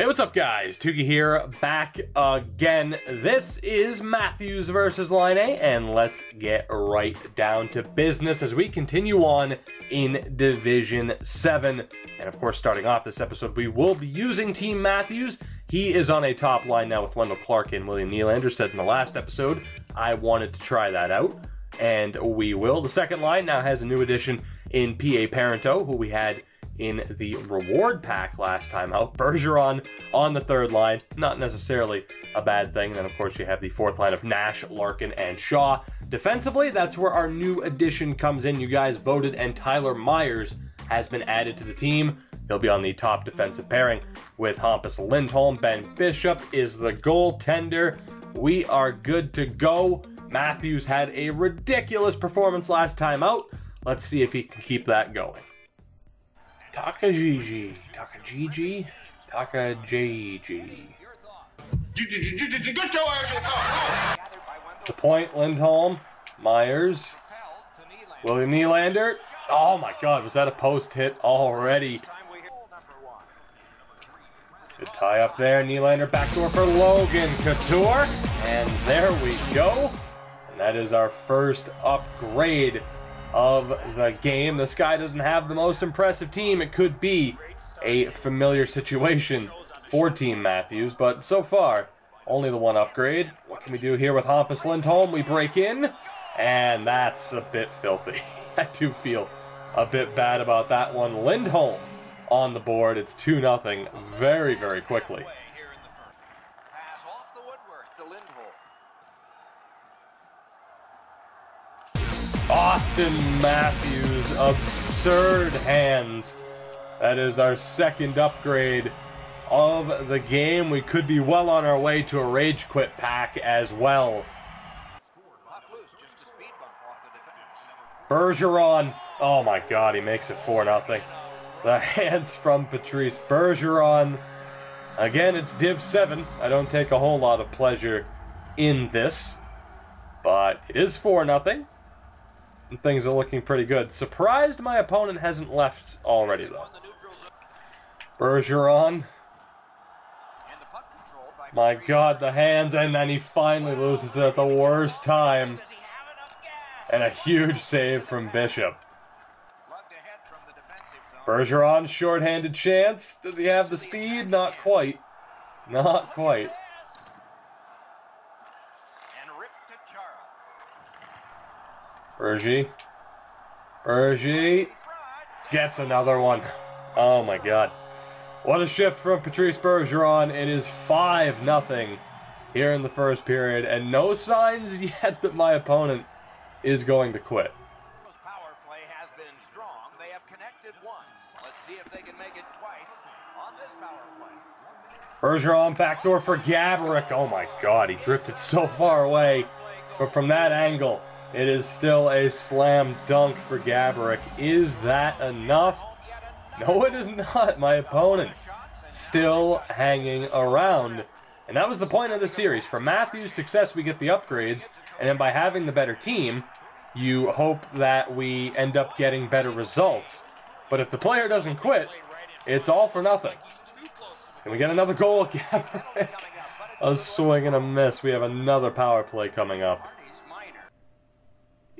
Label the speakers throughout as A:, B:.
A: Hey, what's up guys? Tuki here, back again. This is Matthews versus Laine, and let's get right down to business as we continue on in Division 7. And of course, starting off this episode, we will be using Team Matthews. He is on a top line now with Wendell Clark and William Nylander. Said in the last episode, I wanted to try that out, and we will. The second line now has a new addition in P.A. Parento, who we had in the reward pack last time out. Bergeron on the third line, not necessarily a bad thing. And then of course you have the fourth line of Nash, Larkin, and Shaw. Defensively, that's where our new addition comes in. You guys voted, and Tyler Myers has been added to the team. He'll be on the top defensive pairing with Hampus Lindholm. Ben Bishop is the goaltender. We are good to go. Matthews had a ridiculous performance last time out. Let's see if he can keep that going. Takajiji.
B: Get your ass in the car.
A: The point, Lindholm, Myers, William Nylander. Oh my God, was that a post hit already? Good tie up there. Nylander backdoor for Logan Couture. And there we go. And that is our first upgrade of the game. This guy doesn't have the most impressive team. It could be a familiar situation for Team Matthews, but so far, only the one upgrade. What can we do here with Hampus Lindholm? We break in, and that's a bit filthy. I do feel a bit bad about that one. Lindholm on the board. It's 2-0 very, very quickly. Austin Matthews, absurd hands. That is our second upgrade of the game. We could be well on our way to a rage quit pack as well. Bergeron, oh my God, he makes it 4-0. The hands from Patrice Bergeron. Again, it's Div 7. I don't take a whole lot of pleasure in this, but it is 4-0. And things are looking pretty good. Surprised my opponent hasn't left already, though. Bergeron. My God, the hands, and then he finally loses it at the worst time. And a huge save from Bishop. Bergeron, shorthanded chance. Does he have the speed? Not quite. Not quite. Bergie gets another one. Oh my God. What a shift from Patrice Bergeron. It is 5-0 here in the first period, and no signs yet that my opponent is going to quit.
C: Power play has been strong. They have connected once. Let's see if they can make it twice on this power play.
A: Bergeron backdoor for Gaborik. Oh my God, he drifted so far away, but from that angle, it is still a slam dunk for Gaborik. Is that enough? No, it is not. My opponent still hanging around. And that was the point of the series. For Matthews' success, we get the upgrades. And then by having the better team, you hope that we end up getting better results. But if the player doesn't quit, it's all for nothing. Can we get another goal? Gaborik. A swing and a miss. We have another power play coming up.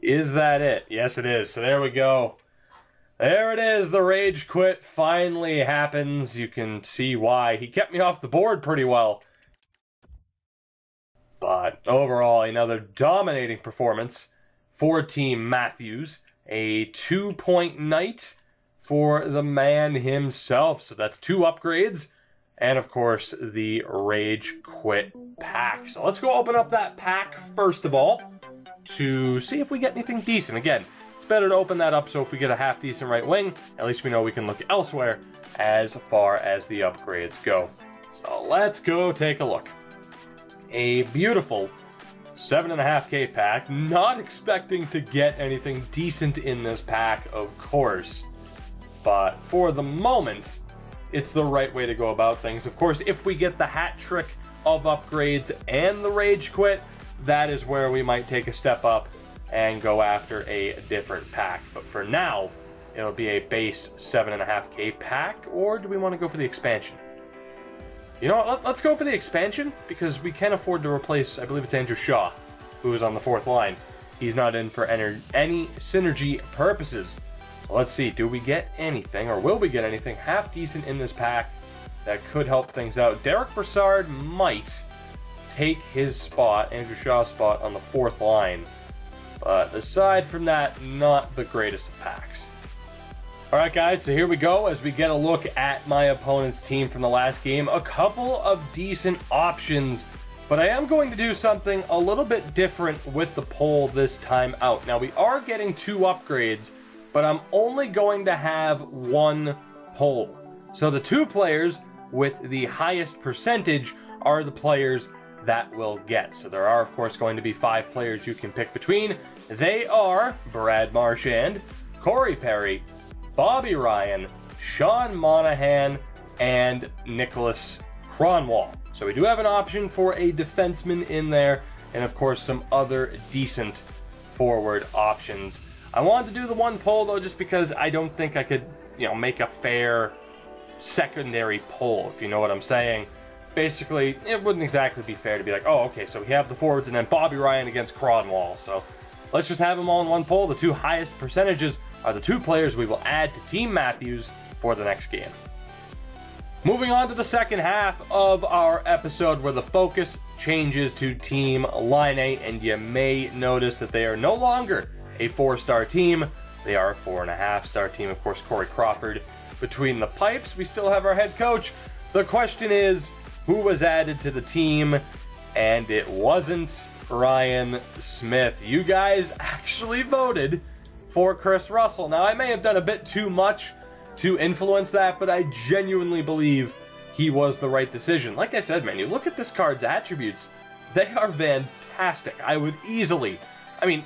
A: Is that it? Yes, it is. So there we go. There it is. The rage quit finally happens. You can see why. He kept me off the board pretty well. But overall, another dominating performance for Team Matthews. A 2-point night for the man himself. So that's 2 upgrades. And of course, the rage quit pack. So let's go open up that pack first of all, to see if we get anything decent. Again, it's better to open that up, so if we get a half-decent right wing, at least we know we can look elsewhere as far as the upgrades go. So let's go take a look. A beautiful 7.5K pack. Not expecting to get anything decent in this pack, of course. But for the moment, it's the right way to go about things. Of course, if we get the hat trick of upgrades and the rage quit, that is where we might take a step up and go after a different pack. But for now, it'll be a base 7.5K pack, or do we want to go for the expansion? You know what? Let's go for the expansion, because we can afford to replace, I believe it's Andrew Shaw, who is on the 4th line. He's not in for any synergy purposes. So let's see, do we get anything, or will we get anything half decent in this pack that could help things out? Derek Brassard might take his spot, Andrew Shaw's spot, on the 4th line. But aside from that, not the greatest of packs. Alright guys, so here we go as we get a look at my opponent's team from the last game. A couple of decent options, but I am going to do something a little bit different with the poll this time out. Now we are getting 2 upgrades, but I'm only going to have 1 poll. So the 2 players with the highest percentage are the players that will get. So there are, of course, going to be 5 players you can pick between. They are Brad Marchand, Corey Perry, Bobby Ryan, Sean Monahan, and Nicholas Kronwall. So we do have an option for a defenseman in there, and of course some other decent forward options. I wanted to do the 1 poll though, just because I don't think I could, make a fair secondary poll, if you know what I'm saying. Basically, it wouldn't exactly be fair to be like, oh, okay, so we have the forwards and then Bobby Ryan against Kronwall. So let's just have them all in 1 poll. The 2 highest percentages are the 2 players we will add to Team Matthews for the next game. Moving on to the second half of our episode, where the focus changes to Team Laine, and you may notice that they are no longer a 4-star team. They are a 4.5-star team. Of course, Corey Crawford between the pipes. We still have our head coach. The question is, who was added to the team? And it wasn't Ryan Smith. You guys actually voted for Chris Russell. Now, I may have done a bit too much to influence that, but I genuinely believe he was the right decision. Like I said, man, you look at this card's attributes, they are fantastic. I would easily,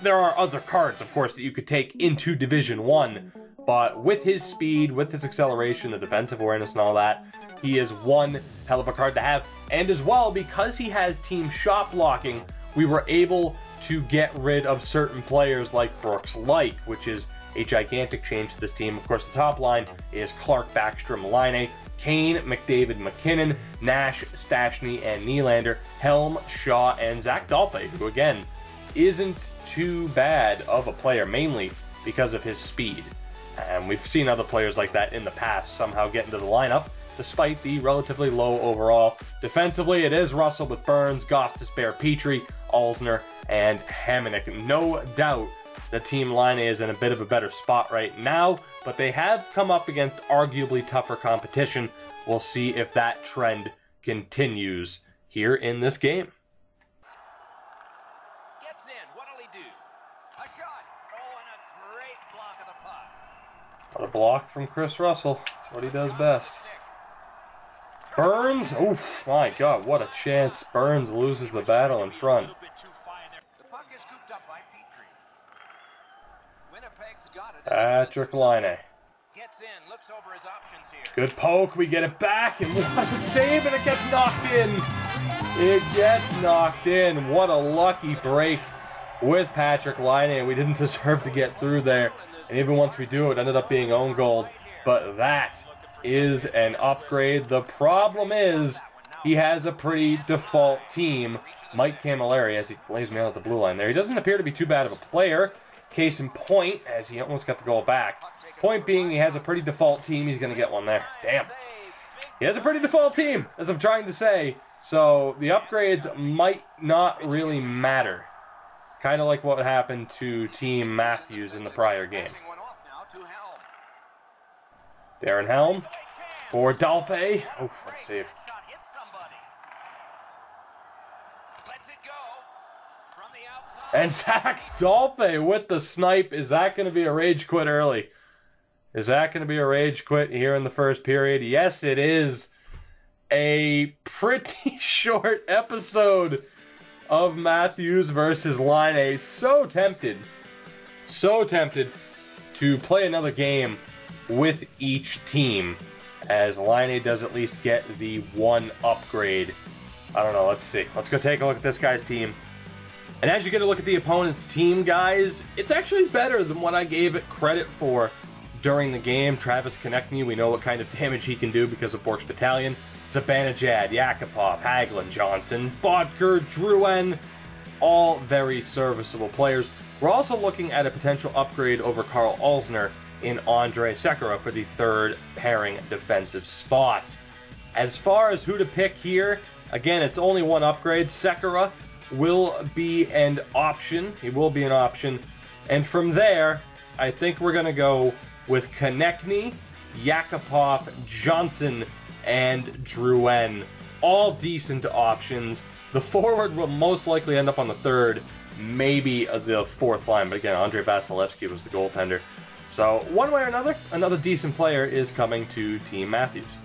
A: there are other cards, of course, that you could take into Division 1, but with his speed, with his acceleration, the defensive awareness and all that, he is one hell of a card to have. And as well, because he has team shot blocking, we were able to get rid of certain players like Brooks Light, which is a gigantic change to this team. Of course, the top line is Clark, Backstrom, Laine, Kane, McDavid, McKinnon, Nash, Stastny, and Nylander, Helm, Shaw, and Zach Dalpe, who again isn't too bad of a player, mainly because of his speed. And we've seen other players like that in the past somehow get into the lineup, despite the relatively low overall. Defensively, it is Russell with Burns, Gostis, Bear, Petrie, Alsner, and Hamonic. No doubt the Team Laine is in a bit of a better spot right now, but they have come up against arguably tougher competition. We'll see if that trend continues here in this game.
C: Gets in. What'll he do? A shot. Oh, and a great block of the puck.
A: What a block from Chris Russell. That's what he does best. Burns, oh my God, what a chance. Burns loses the battle in front.
C: The puck is scooped up by Petrie. Winnipeg's got it.
A: Patrick Laine.
C: Gets in, looks over his options here.
A: Good poke, we get it back, and what a save, and it gets knocked in. It gets knocked in. What a lucky break with Patrick Laine. We didn't deserve to get through there, and even once we do, it ended up being own goal. But that is an upgrade. The problem is he has a pretty default team. Mike Camilleri, as he lays me out at the blue line there. He doesn't appear to be too bad of a player. Case in point, as he almost got the goal back. Point being, he has a pretty default team. He's going to get one there. Damn. He has a pretty default team, as I'm trying to say. So the upgrades might not really matter. Kind of like what happened to Team Matthews in the prior game. Darren Helm for Dalpe. Oh, let's see. And Zach Dalpe with the snipe. Is that going to be a rage quit early? Is that going to be a rage quit here in the first period? Yes, it is. A pretty short episode of Matthews versus Laine. So tempted to play another game with each team, as Laine does at least get the 1 upgrade. I don't know, let's see. Let's go take a look at this guy's team. And as you get a look at the opponent's team, guys, it's actually better than what I gave it credit for during the game. Travis Konechny, we know what kind of damage he can do because of Bork's Battalion. Zibanejad, Yakupov, Hagelin, Johnson, Bodker, Drouin, all very serviceable players. We're also looking at a potential upgrade over Karl Alzner in Andrei Sekera for the third pairing defensive spot. As far as who to pick here, again, it's only one upgrade. Sekera will be an option. He will be an option. And from there, I think we're going to go with Konechny, Yakupov, Johnson, and Drouin. All decent options. The forward will most likely end up on the third, maybe the fourth line. But again, Andrei Vasilevsky was the goaltender. So one way or another decent player is coming to Team Matthews.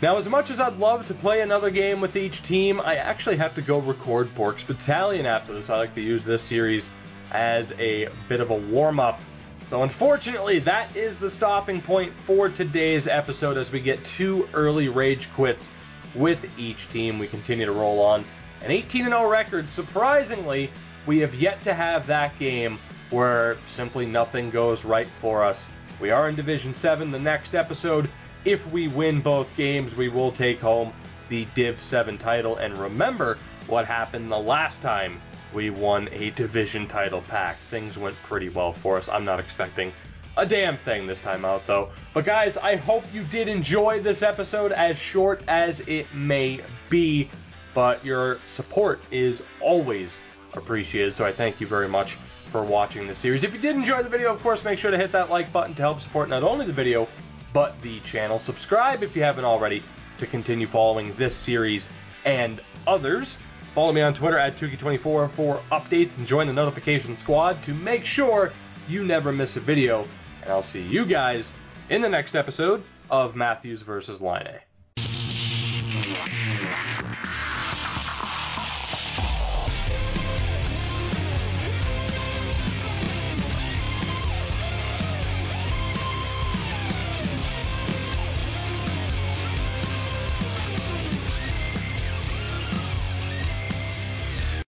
A: Now, as much as I'd love to play another game with each team, I actually have to go record Bork's Battalion after this. I like to use this series as a bit of a warm-up. So unfortunately, that is the stopping point for today's episode as we get 2 early rage quits with each team. We continue to roll on. An 18-0 record. Surprisingly, we have yet to have that game where simply nothing goes right for us. We are in Division 7 the next episode. If we win both games, we will take home the Div 7 title. And remember what happened the last time we won a division title pack. Things went pretty well for us. I'm not expecting a damn thing this time out, though. But guys, I hope you did enjoy this episode, as short as it may be. But your support is always appreciated, so I thank you very much for watching this series. If you did enjoy the video, of course, make sure to hit that like button to help support not only the video, but the channel. Subscribe if you haven't already to continue following this series and others. Follow me on Twitter at Tukey24 for updates and join the notification squad to make sure you never miss a video. And I'll see you guys in the next episode of Matthews vs. Laine.